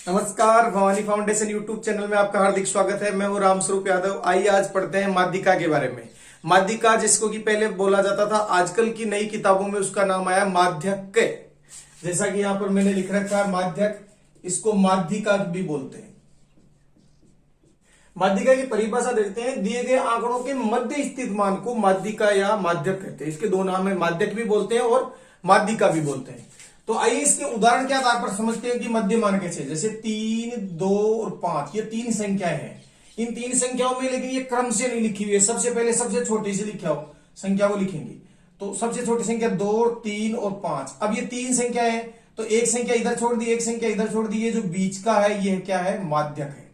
नमस्कार, Bhavani foundation YouTube channel में आपका हार्दिक स्वागत है। मैं हूं रामस्वरूप यादव। आइए आज पढ़ते हैं माध्यिका के बारे में। माध्यिका जिसको कि पहले बोला जाता था, आजकल की नई किताबों में उसका नाम आया माध्यक। जैसा कि यहां पर मैंने लिख रखा है माध्यक, इसको माध्यिका भी बोलते हैं। माध्यिका की परिभाषा देखते हैं। दिए गए आंकड़ों के मध्य स्थित मान को माध्यिका या माध्यक कहते हैं। इसके दो नाम है, माध्यक भी बोलते हैं और माध्यिका भी बोलते हैं। तो आइए इसके उदाहरण के आधार पर समझते हैं कि मध्य मान कैसे। जैसे 3, 2 और 5 ये तीन संख्याएं हैं। इन तीन संख्याओं में लेकिन ये क्रम से नहीं लिखी हुई है। सबसे पहले सबसे छोटी से लिखा हो संख्या को लिखेंगे, तो सबसे छोटी संख्या 2, 3 और 5। अब ये तीन संख्या है, तो एक संख्या इधर छोड़ दी, एक संख्या इधर छोड़ दी। ये जो बीच का है ये क्या है? माध्यक है।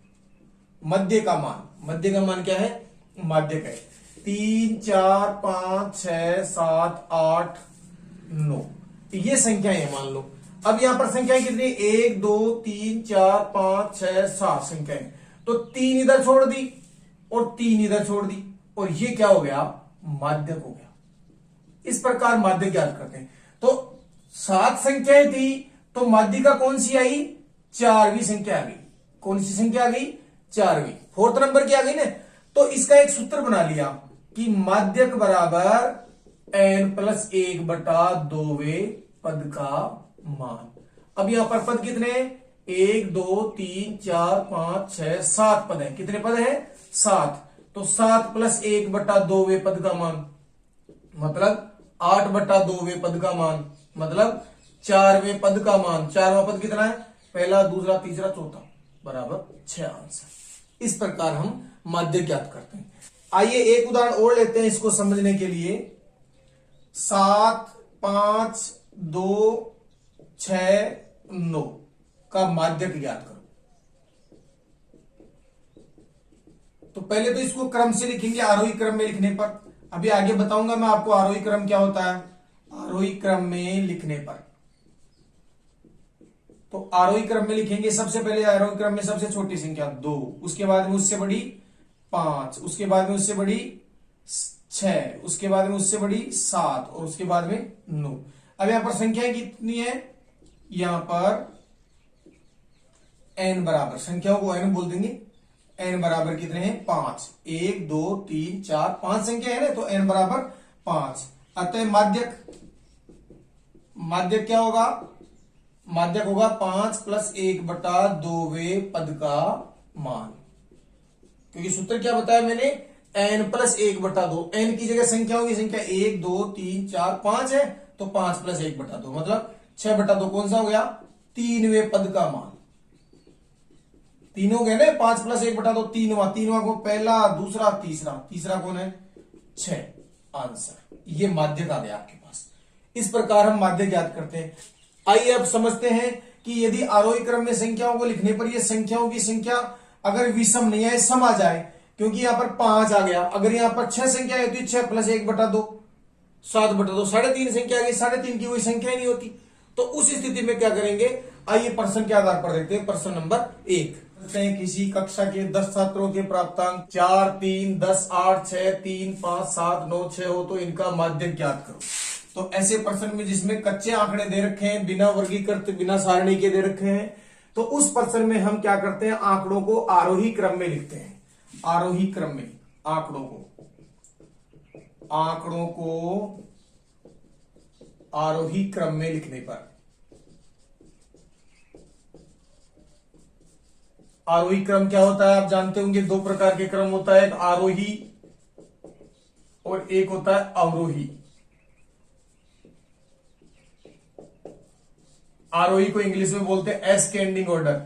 मध्य का मान क्या है? माध्यक है। 3, 4, 5, 6, 7, 8, 9 ये संख्याएं है मान लो। अब यहां पर संख्याएं कितनी? 1, 2, 3, 4, 5, 6, 7 संख्याएं। तो 3 इधर छोड़ दी और 3 इधर छोड़ दी, और ये क्या हो गया? माध्यक हो गया। इस प्रकार माध्यक ज्ञात करते हैं। तो 7 संख्याएं थी, तो माध्यिका कौन सी आई? 4वीं संख्या आ गई। कौन सी संख्या आ गई? 4वीं। 4th नंबर की आ गई ना। तो इसका एक सूत्र बना लिया कि माध्यक बराबर n+1/2वें पद का मान। अब यहां पर पद कितने? 1, 2, 3, 4, 5, 6, 7 पद है। कितने पद है? 7। तो 7 + 1/2वें पद का मान मतलब 8/2वें पद का मान मतलब 4वें पद का मान। 4वां पद कितना है? पहला, दूसरा, तीसरा, चौथा बराबर 6 आंसर। इस प्रकार हम माध्यक ज्ञात करते हैं। आइए एक उदाहरण और लेते हैं इसको समझने के लिए। 7, 5, 2, 6, 9 का माध्यक ज्ञात करो। तो पहले तो इसको क्रम से लिखेंगे, आरोही क्रम में लिखने पर। अभी आगे बताऊंगा मैं आपको आरोही क्रम क्या होता है। आरोही क्रम में लिखने पर तो आरोही क्रम में लिखेंगे। सबसे पहले आरोही क्रम में सबसे छोटी संख्या 2, उसके बाद में उससे बड़ी 5, उसके बाद में उससे बड़ी 6, उसके बाद में उससे बड़ी 7 और उसके बाद में 9। अब यहां पर संख्याएं कितनी है? यहां पर n बराबर, संख्याओं को n बोल देंगे। n बराबर कितने हैं? 5। 1, 2, 3, 4, 5 संख्या है ना, तो n बराबर 5। अतः माध्यक क्या होगा? माध्यक होगा 5 + 1/2वें पद का मान। क्योंकि सूत्र क्या बताया मैंने? n+1/2। n की जगह संख्याओं की संख्या 1, 2, 3, 4, 5 है, तो 5 + 1/2 मतलब 6/2 कौन सा हो गया? 3वें पद का मान। 3 हो गए ना। 5 + 1/2 3वां को पहला, दूसरा, तीसरा कौन है? 6 आंसर। ये माध्यक आ गया आपके पास। इस प्रकार हम माध्यक ज्ञात करते हैं। आइए अब समझते हैं कि यदि आरोही क्रम में संख्याओं को लिखने पर ये संख्याओं की संख्या अगर विषम नहीं है, सम आ जाए। क्योंकि यहां पर 5 आ गया, अगर यहां पर 6 संख्या है तो 6 + 1/2 7/2 3.5 संख्या आ गई। 3.5 की कोई संख्या नहीं होती। तो उस स्थिति में क्या करेंगे? आइए प्रश्न के आधार पर देखते हैं। प्रश्न नंबर 1। किसी कक्षा के 10 छात्रों के प्राप्तांक 4, 3, 10, 8, 6, 3, 5, 7, 9, 6 हो तो इनका माध्यक ज्ञात करो। तो ऐसे प्रश्न में जिसमें कच्चे आंकड़े दे रखे हैं, बिना वर्गीकृत, बिना सारणी के दे रखे हैं, तो उस प्रश्न में हम क्या करते हैं? आंकड़ों को आरोही क्रम में लिखते हैं। आरोही क्रम में आंकड़ों को आरोही क्रम में लिखने पर, आरोही क्रम क्या होता है आप जानते होंगे। 2 प्रकार के क्रम होता है, एक आरोही और एक होता है अवरोही। आरोही को इंग्लिश में बोलते हैं एस्केंडिंग ऑर्डर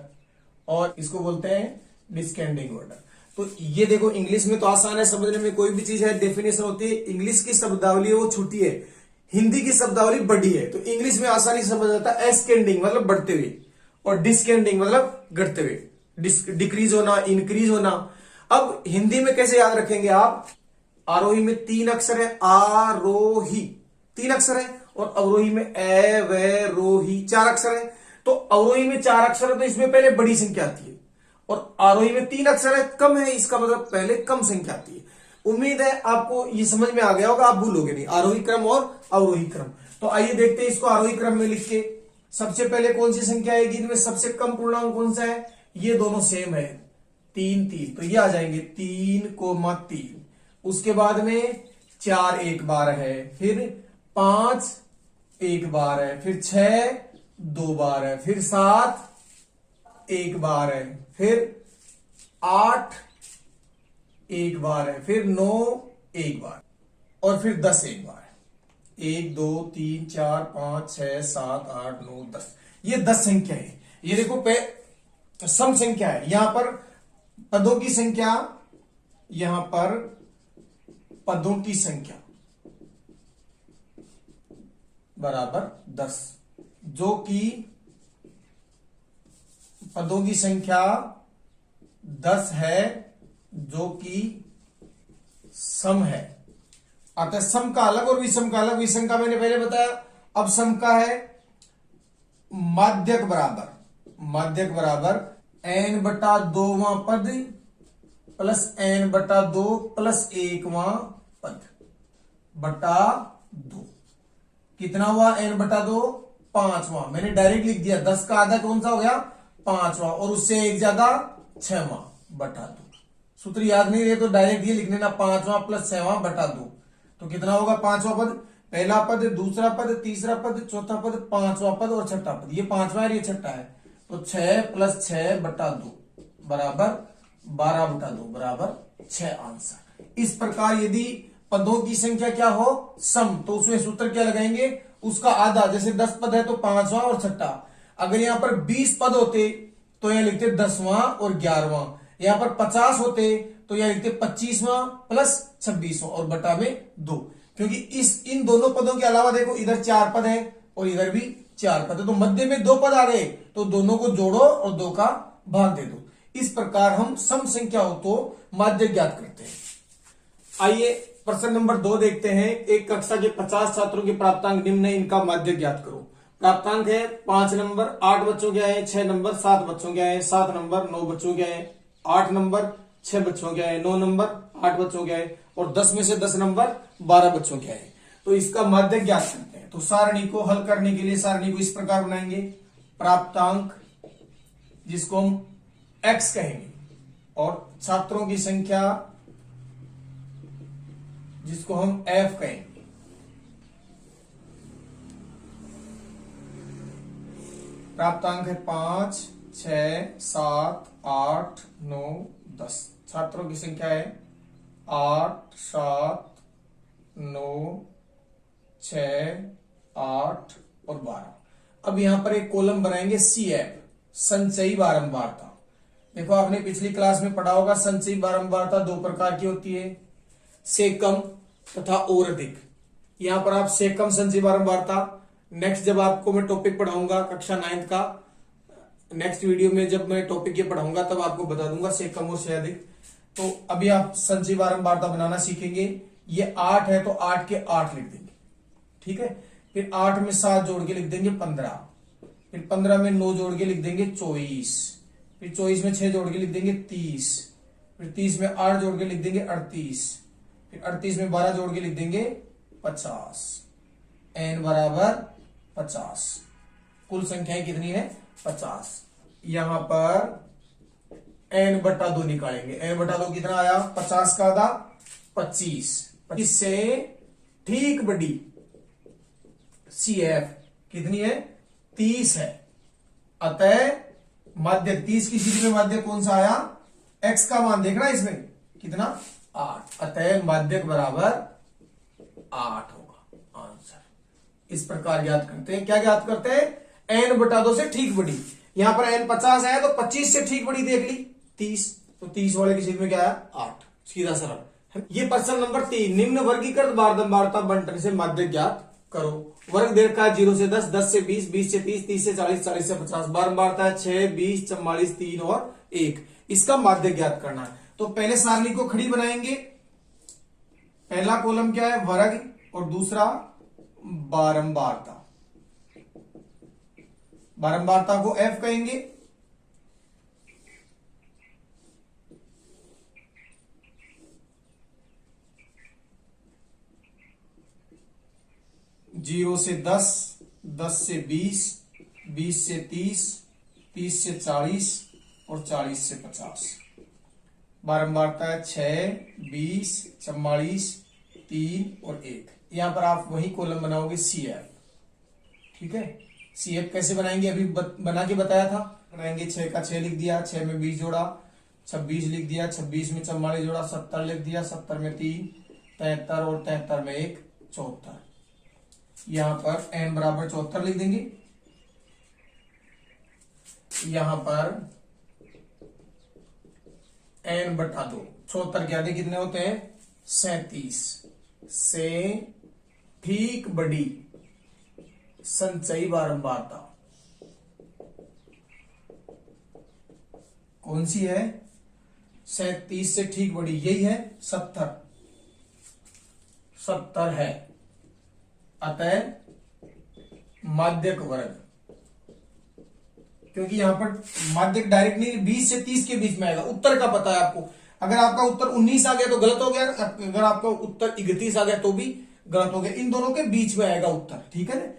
और इसको बोलते हैं डिस्केंडिंग ऑर्डर। तो ये देखो, इंग्लिश में तो आसान है समझने में। कोई भी चीज है डेफिनेशन होती है। इंग्लिश की शब्दावली है वो छोटी है, हिंदी की शब्दावली बड़ी है। तो इंग्लिश में आसानी से समझ आता है। एस्केंडिंग मतलब बढ़ते हुए और डिस्केंडिंग मतलब घटते हुए, डिक्रीज होना, इंक्रीज होना। अब हिंदी में कैसे याद रखेंगे आप? आरोही में 3 अक्षर है, आरोही 3 अक्षर है, और अवरोही में रोही 4 अक्षर है। तो अवरोही में 4 अक्षर है तो इसमें पहले बड़ी संख्या आती है, और आरोही में 3 अक्षर है, कम है, इसका मतलब पहले कम संख्या आती है। उम्मीद है आपको ये समझ में आ गया होगा, आप भूलोगे नहीं। आरोही क्रम और अवरोही क्रम। तो आइए देखते हैं इसको आरोही क्रम में लिख के। सबसे पहले कौन सी संख्या आएगी, इनमें सबसे कम पूर्णांक कौन सा है, ये दोनों सेम है, 3 3, तो ये आ जाएंगे 3,3। उसके बाद में 4 एक बार है, फिर 5 एक बार है, फिर 6 2 बार है, फिर 7 एक बार है, फिर 8 एक बार है, फिर 9 एक बार, और फिर 10 एक बार है। 1 2 3 4 5 6 7 8 9 10, ये 10 संख्या है। ये देखो सम संख्या है, यहां पर पदों की संख्या, यहां पर पदों की संख्या बराबर 10, जो कि पदों की संख्या 10 है, जो कि सम है। अतः सम का अलग और विषम का अलग। विषम का मैंने पहले बताया, अब सम का है माध्यक बराबर, माध्यक बराबर n बटा 2वां पद प्लस n बटा 2 प्लस 1वां पद बटा 2। कितना हुआ n बटा 2, 5वां। मैंने डायरेक्ट लिख दिया, 10 का आधा कौन सा हो गया, 5वां, और उससे एक ज्यादा 6वां बटा 2। सूत्र याद नहीं रहे तो डायरेक्ट ये लिख लेना, 5वां प्लस 6वां बटा 2। तो कितना होगा, 5वां पद, पहला पद, दूसरा पद, तीसरा पद, चौथा पद, 5वां पद और छठा पद। ये 5वां है, ये छठा है, तो 6 प्लस 6 बटा 2 बराबर 12 बटा 2 बराबर 6 आंसर। इस प्रकार यदि पदों की संख्या क्या हो, सम, तो उसमें सूत्र क्या लगाएंगे, उसका आधा। जैसे 10 पद है तो 5वां और छठा। अगर यहां पर 20 पद होते तो यहां लिखते 10वां और 11वां। यहां पर 50 होते तो यहां लिखते 25वां प्लस 26वां और बटा में 2। क्योंकि इन दोनों पदों के अलावा देखो इधर 4 पद है और इधर भी 4 पद है, तो मध्य में 2 पद आ गए, तो दोनों को जोड़ो और 2 का भाग दे दो। इस प्रकार हम सम संख्या हो तो माध्य ज्ञात करते हैं। आइए प्रश्न नंबर 2 देखते हैं। एक कक्षा के 50 छात्रों के प्राप्तांक निम्न है, इनका माध्य ज्ञात करो। प्राप्तांक है 5 नंबर, 8 बच्चों के आए, 6 नंबर, 7 बच्चों के आए, 7 नंबर, 9 बच्चों के आए, 8 नंबर, 6 बच्चों के आए, 9 नंबर, 8 बच्चों के आए, और 10 में से 10 नंबर 12 बच्चों के आए। तो इसका माध्य ज्ञात करते हैं। तो सारणी को हल करने के लिए सारणी को इस प्रकार बनाएंगे, प्राप्तांक जिसको हम x कहेंगे और छात्रों की संख्या जिसको हम f कहेंगे। प्राप्तांक है 5 6 7 8 9 10। छात्रों की संख्या है 8 7 9 6 8 और 12। अब यहां पर एक कॉलम बनाएंगे CF, संचयी बारंबारता। देखो आपने पिछली क्लास में पढ़ा होगा, संचयी बारंबारता 2 प्रकार की होती है, से कम तथा और अधिक। यहां पर आप से कम संचयी बारंबारता, नेक्स्ट जब आपको मैं टॉपिक पढ़ाऊंगा कक्षा 9 का, नेक्स्ट वीडियो में जब मैं टॉपिक ये पढ़ाऊंगा तब आपको बता दूंगा से कम और से अधिक। तो अभी आप संचयी बारंबारता बनाना सीखेंगे। ये 8 है तो 8 के 8 लिख देंगे, ठीक है। फिर 8 में 7 जोड़ के लिख देंगे 15, फिर 15 में 9 जोड़ के लिख देंगे 24, फिर 24 में 6 जोड़ के लिख देंगे 30, फिर 30 में 8 जोड़ के लिख देंगे 38, फिर 38 में 12 जोड़ के लिख देंगे 50। n बराबर 50। कुल संख्याएं कितनी है, 50। यहां पर n बटा 2 निकालेंगे। n बटा 2 कितना आया, 50 का आधा 25। 25 से ठीक बड़ी CF कितनी है, 30 है। अतः माध्य 30 की स्थिति में माध्य कौन सा आया, x का मान देखना इसमें कितना, 8। अतः माध्यक बराबर 8 होगा आंसर। इस प्रकार ज्ञात करते हैं। क्या ज्ञात करते हैं, n बटा 2 से ठीक बड़ी। यहां पर n 50 है तो 25 से ठीक बड़ी देख ली 30, तो 30 वाले की स्थिति में क्या आया, 8। सीधा सरल। ये प्रश्न नंबर 3, निम्न वर्गीकृत बारंबारता बंटन से माध्य ज्ञात करो। वर्ग देखा 0 से 10, 10 से 20, 20 से 30, 30 से 40, 40 से 50। बारंबारता है 6, 20, 44, 3 और 1। इसका माध्य ज्ञात करना है। तो पहले सारणी को खड़ी बनाएंगे। पहला कॉलम क्या है, वर्ग, और दूसरा बारंबारता। बारंबारता को F कहेंगे। जीरो से 10, 10 से 20, 20 से 30, 30 से 40 और 40 से 50। बारंबारता है 6, 20, 44, 3 और 1। यहां पर आप वही कॉलम बनाओगे CF। ठीक है, CF कैसे बनाएंगे अभी बना के बताया था। बनाएंगे 6 का 6 लिख दिया, 6 में 20 जोड़ा, 26 लिख दिया, 26 में 44 जोड़ा, 70 लिख दिया, 70 में 3, 73 और 73 में 1, 74। यहां पर n बराबर 74 लिख देंगे। यहां पर n बटा 2, 74 के आधे कितने होते हैं 37 से ठीक बड़ी संचयी बारंबारता कौन सी है? 37 से ठीक बड़ी, यही है 70। 70 है, अतः माध्यक वर्ग। क्योंकि यहां पर माध्यक डायरेक्ट नहीं, 20 से 30 के बीच में आएगा। उत्तर का पता है आपको। अगर आपका उत्तर 19 आ गया तो गलत हो गया, अगर आपका उत्तर 31 आ गया तो भी गलत हो गया। इन दोनों के बीच में आएगा उत्तर। ठीक है ना,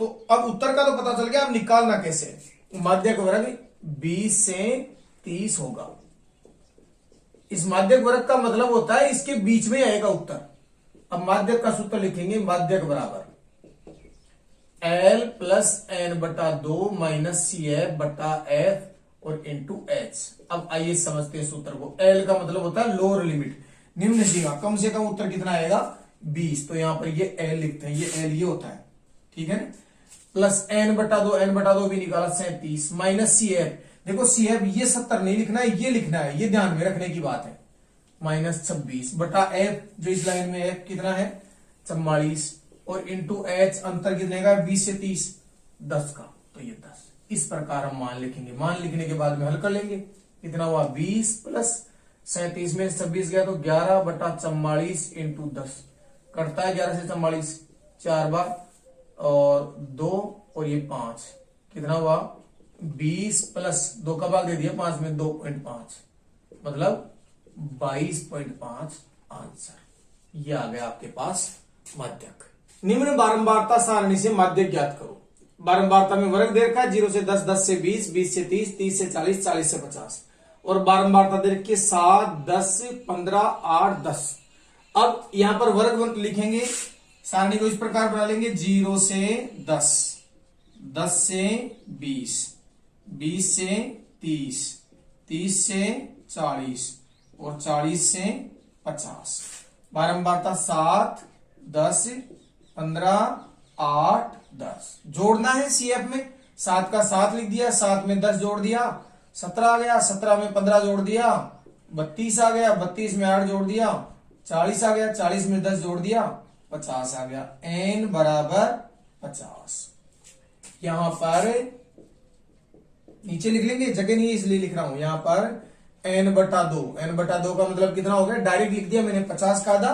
तो अब उत्तर का तो पता चल गया, अब निकालना कैसे। माध्यक वर्ग 20 से 30 होगा। इस माध्यक वर्ग का मतलब होता है इसके बीच में आएगा उत्तर। अब माध्यक का सूत्र लिखेंगे, माध्यक बराबर L प्लस n बटा 2 माइनस CF बटा F और इंटू H। अब आइए समझते हैं सूत्र को। L का मतलब होता है लोअर लिमिट, निम्न सीमा। कम से कम उत्तर कितना आएगा 20, तो यहां पर ये L लिखते हैं, ये L ये होता है। ठीक है ना, प्लस n बटा 2 भी निकाला 37 माइनस CF। देखो CF ये 70 नहीं लिखना है, ये लिखना है, ये ध्यान में रखने की बात है। माइनस 26 बटा F, जो इस लाइन में F कितना है 44 और इंटू H अंतर कितने का 20 से 30, 10 का, तो ये 10। इस प्रकार हम मान लिखेंगे। मान लिखने के बाद में हल कर लेंगे। कितना हुआ 20 प्लस 37 में 26 गया तो 11 बटा 44 इंटू 10 करता है 11 से 44 4 बार और 2 और ये 5, कितना हुआ 20 प्लस 2 का भाग दे दिया 5 में 2.5 मतलब 22.5 आंसर। ये आ गया आपके पास माध्यक। निम्न बारंबारता सारणी से माध्यक ज्ञात करो। बारंबारता में वर्ग दे रखा है 0 से 10, 10 से 20, 20 से 30, 30 से 40, 40 से 50 और बारंबारता दे रखी है 7, 10, 15, 8, 10। अब यहां पर वर्ग लिखेंगे, सारणी को इस प्रकार बना लेंगे 0 से 10, 10 से 20, 20 से 30, 30 से 40 और 40 से 50। बारंबारता 7, 10, 15, 8, 10। जोड़ना है CF में, 7 का 7 लिख दिया, 7 में 10 जोड़ दिया 17 आ गया, 17 में 15 जोड़ दिया 32 आ गया, 32 में 8 जोड़ दिया 40 आ गया, 40 में 10 जोड़ दिया 50 आ गया। n बराबर 50। यहां पर नीचे लिख लेंगे, जगह नहीं है इसलिए लिख रहा हूं। यहां पर n बटा 2, n बटा 2 का मतलब कितना हो गया, डायरेक्ट लिख दिया मैंने 50 का आधा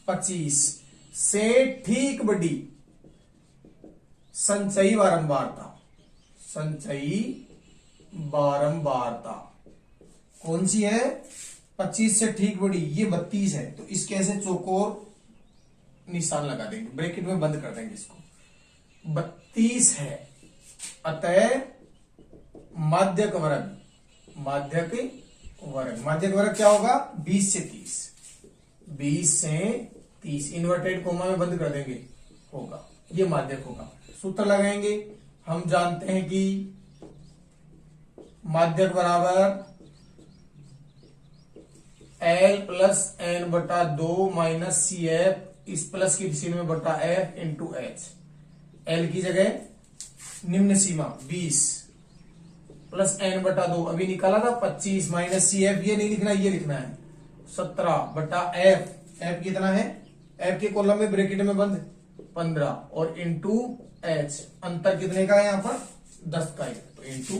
25 से ठीक बड़ी संचयी बारंबारता। संचयी बारंबारता कौन सी है 25 से ठीक बड़ी, ये 32 है तो इसके ऐसे चौकोर निशान लगा देंगे, ब्रैकेट में बंद कर देंगे इसको। 32 है, अतः माध्यक वर्ग, माध्यक वर्ग, माध्यक वर्ग क्या होगा 20 से 30, 20 से 30 इन्वर्टेड कोमा में बंद कर देंगे, होगा ये माध्यक होगा। सूत्र लगाएंगे, हम जानते हैं कि माध्यक बराबर L प्लस n बटा 2 माइनस CF, इस प्लस की सीन में बटा F इंटू H। L की जगह निम्न सीमा 20 प्लस n बटा 2 अभी निकाला था 25 माइनस CF, ये नहीं लिखना ये लिखना है 17 बटा F, F कितना है F के कॉलम में ब्रैकेट में बंद 15 और इंटू H, अंतर कितने का है यहां पर 10 का है तो इंटू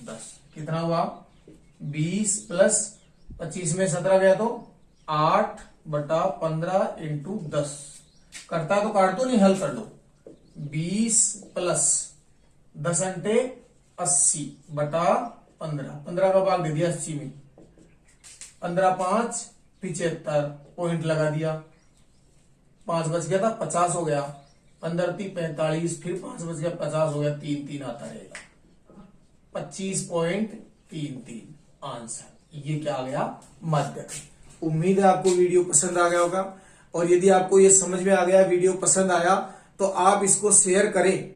10 कितना हुआ 20 प्लस 25 में 17 गया तो 8 बटा 15 इंटू 10 करता है तो काट दो, नहीं हल कर दो। 20 प्लस 10 अंटे 80 बटा 15, 15 का भाग दे दिया 80 में, 15 5 75 पॉइंट लगा दिया, 5 बच गया था 50 हो गया, 15 3 45 फिर 5 बच गया 50 हो गया, 3 3 आता रहेगा। 25.33 आंसर। ये क्या आ गया? माध्यक। उम्मीद है आपको वीडियो पसंद आ गया होगा, और यदि आपको ये समझ में आ गया, वीडियो पसंद आया, तो आप इसको शेयर करें।